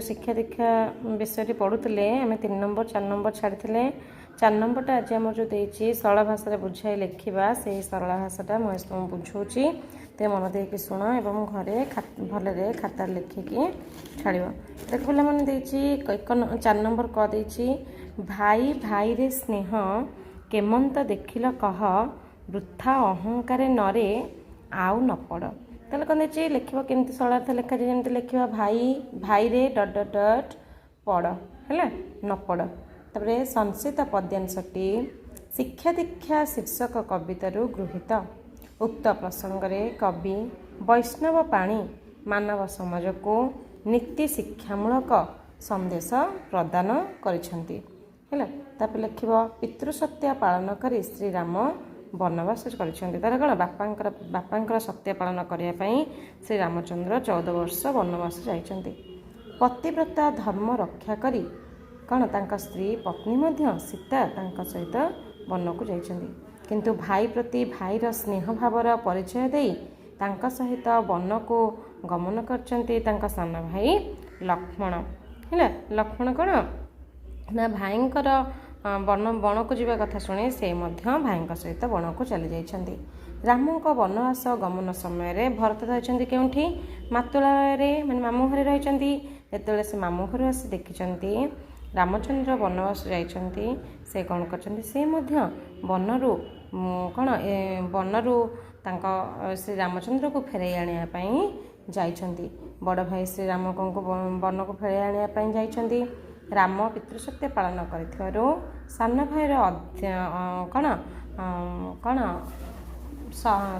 शिक्षा दीक्षा विषय पढ़ुले आम 3 नंबर 4 नंबर छाड़ी 4 नंबरटा आज आम जो देती सरल भाषा बुझाई लिखा से सरल भाषाटा मुझे बुझाऊँगी तो मन देकी शुण और घरे भलरे खाता लिखिकी छाड़ देख पे मैंने 4 नंबर क देती भाई भाई रे स्नेह केमंत देखिल कह वृथा अहंकार नरे आउ न पड़ ताले कौन देखिए लिख केमती सरलार्थ लिखा जाए जमी लिखा भाई भाई रे डट डट डट पड़ है न पड़ तापर संस्कृत पद्यांशटी शिक्षा दीक्षा शीर्षक कवितारू गृहीत उक्त प्रसंग में कवि वैष्णव पाणी मानव समाज को नीति शिक्षामूलक संदेश प्रदान करिसेंती तापर लिख पितृसत्य पालन करी श्रीराम वनवास करिसेंती तार कौन बापांकर सत्य पालन करने श्री रामचंद्र 14 वर्ष वनवास जाइछंती पतिव्रता धर्म रक्षा करी कौन तांका स्त्री पत्नी मध्य सीता तांका सहित वन को जाइछंती किंतु भाई प्रति भाईर स्नेह भावर परिचय दे तांका सहित वन को गमन करचंती तांका सान भाई लक्ष्मण है लक्ष्मण कौन ना भाईंकर वन को जावा कथा शुणी से भाई सहित वन को चली जाइछंती रामों वनवास गमन समय भरत रही केउठी मातुलालय माने मामू घर रही जो से मामू घर आसी देखी रामचंद्र वनवास जाइछंती से कौन करछंती से बनरू कौन बनरू श्री रामचंद्र को फेरई आने जाइछंती बड़ भाई श्री राम को वन को फेरई आने जाइछंती राम पितृसत्य पालन करिथिबारु सान भाईर कौन कौन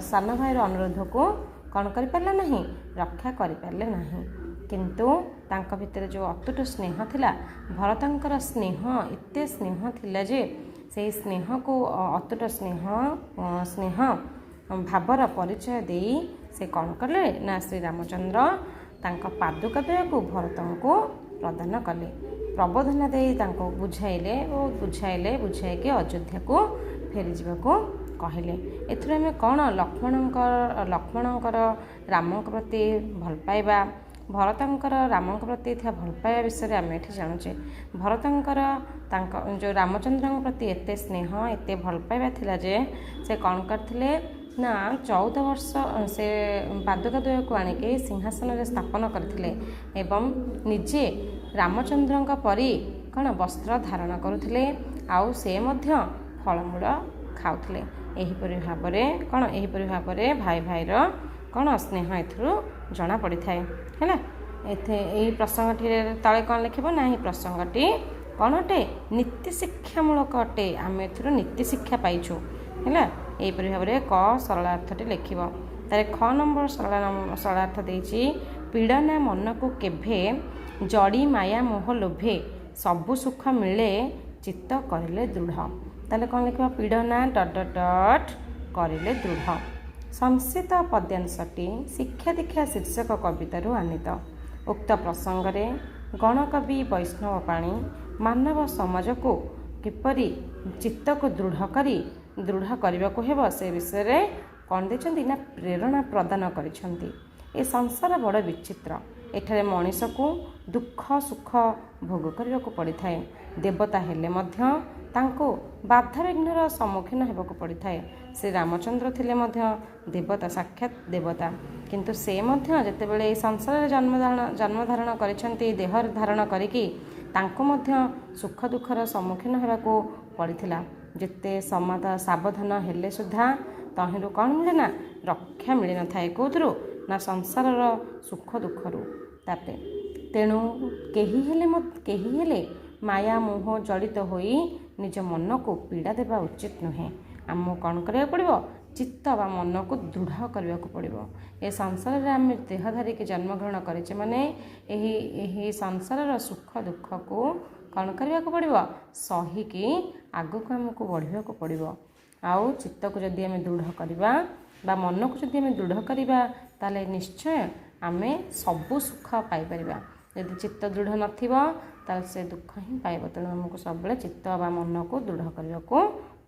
सान भाईर अनुरोध को कौन कर पारले नहीं रक्षा कर पारले नहीं किंतु तांका भितर जो अतुट स्नेह थिला भरतंकर स्नेह एते स्नेह थिला जे से स्नेह को अतुट स्नेह भावर परिचय दे से कौन कले ना श्री रामचंद्र तांका पादुका को भरत को प्रदान कले प्रबोधन दे बुझाइले और बुझाइके अयोध्या को फेरी जावाको कहले एथुर कौन लक्ष्मणकर राम प्रति भल पाइबा भरतंकर राम प्रति भल पाइबा विषय आम ये जानुचे भरतंकर जो रामचंद्र प्रति एते स्नेह एते भल पाइबा थिला जे से कौन करथिले ना 14 वर्ष से पादुका द्वय को आनिके सिंहासन में स्थापन करथिले एवं निजे रामचंद्र परी कौन वस्त्र धारण करुथिले आउ से मध्य फलमूल खाउथिले एहीपरि भाबरे कौन एहीपरि भाबरे भाई भाईर कौन स्नेह एथुरु जना पड़ी थाए हैला एही प्रसंगटी तले कौन लिखिबो ना ही प्रसंगटी कौन अटे नीति शिक्षामूलक अटे आम एथुरु नीति शिक्षा पाइछु हैला एहीपरि भाबरे क सरलार्थटी लिखिबो तारे ख नंबर सरलार्थ देछि पीड़ना मन को केभे जड़ी माया मोह लोभे सबु सुख मिले चित्त करिले दृढ़ ताले कौन लिखा पीड़ना डट डट डट करिले दृढ़ संस्कृत पद्यांशटी शिक्षा दीक्षा शीर्षक कवितारू आनीत उक्त प्रसंग में गणकवि वैष्णव पाणी मानव समाज को किपरि चित्त को दृढ़ करने को हेब से विषय कौन देछंती ना प्रेरणा प्रदान करिसेंती ए संसार बड़ विचित्र एठारे मनीष को दुख सुख भोग करने को पड़ी थाए देवता हेले मध्य तांको बाधा विघ्नर सम्मुखीन होबाक पड़ी थाए श्री रामचंद्र थिले मध्य देवता साक्षात देवता किंतु से मध्य जेतेबेले संसार जन्म धारण करिसेंती देह धारण करिकी तांको मध्य सुख दुखर सम्मुखीन होबाक पड़ीथिला जेते समाधान सावधान हेले सुधा तहिरु कौन मिले ना रक्षा मिल न थाए कौथुरु ना संसार सुख दुखरु तापे तेणु केही हेले माया मोह जड़ित होई निज मन को पीड़ा देवा उचित नुहे आम कौन करा पड़ो चित्त बा मन को दृढ़ करने को पड़ो ए संसार में आम देह धारिक जन्म ग्रहण करे माने यही संसार सुख दुख को कौन करने को पड़ो सहीकि आग को आमको बढ़ा पड़ो आउ चित्त को जदि आम दृढ़ करवा बा मन को जदि आम दृढ़ करवा ताले निश्चय आमे सबु सुख पाइपर यदि चित्त दृढ़ न से दुख ही पाइब तेणु आमको सब चित्त बा मन को दृढ़ करने को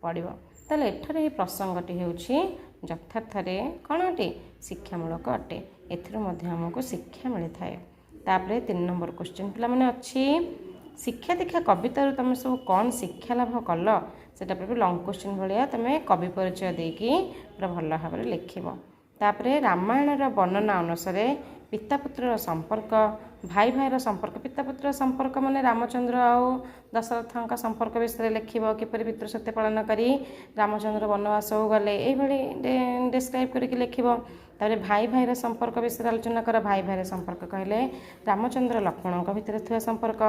पड़ो ताले एठारे ये प्रसंगटी होउछि यथार्थ कौन अटे शिक्षामूलक अटे एथिरो मध्य आमको शिक्षा मिली थाए तापरे 3 नंबर क्वेश्चन पिला माने अच्छी शिक्षा दीक्षा कवितार तुम सब कौन शिक्षा लाभ कल सेटा पर लंग क्वेश्चन भाया तुम कवि परिचय देकी पूरा भल भाव लिखब तापरे रामायण वर्णना अनुसार पिता पुत्र संपर्क भाई भाईर संपर्क पिता पुत्र संपर्क माने रामचंद्र आउ दशरथ संपर्क विषय लिखब किपर पितृ सत्य पालन करी रामचंद्र वनवास गले ये डिस्क्राइब करके लिखब तारे भाई भाईर संपर्क विषय आलोचना कर भाई भाईर संपर्क कहले रामचंद्र लक्ष्मण भितर थिबा संपर्क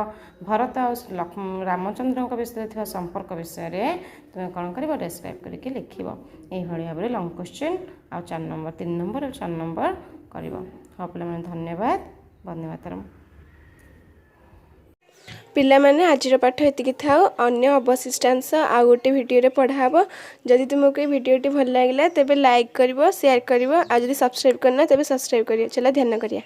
भरत और रामचंद्र विषय थिबा संपर्क विषय तुम कौन कर डिस्क्राइब करके लिखब यही भाव में लंग क्वेश्चन आ 4 नंबर 3 नंबर और 4 नंबर कर पे धन्यवाद वंदे मातरम। पिला माने आज पाठ एतिक थाओ अन्य अवशिष्टांश आ गोटे वीडियो पढ़ाब जदि तुमको ये वीडियो भल लगे तेज लाइक करिवो शेयर करिवो आ जदि सब्सक्राइब करना तेज सब्सक्राइब करियो चला ध्यान करिया।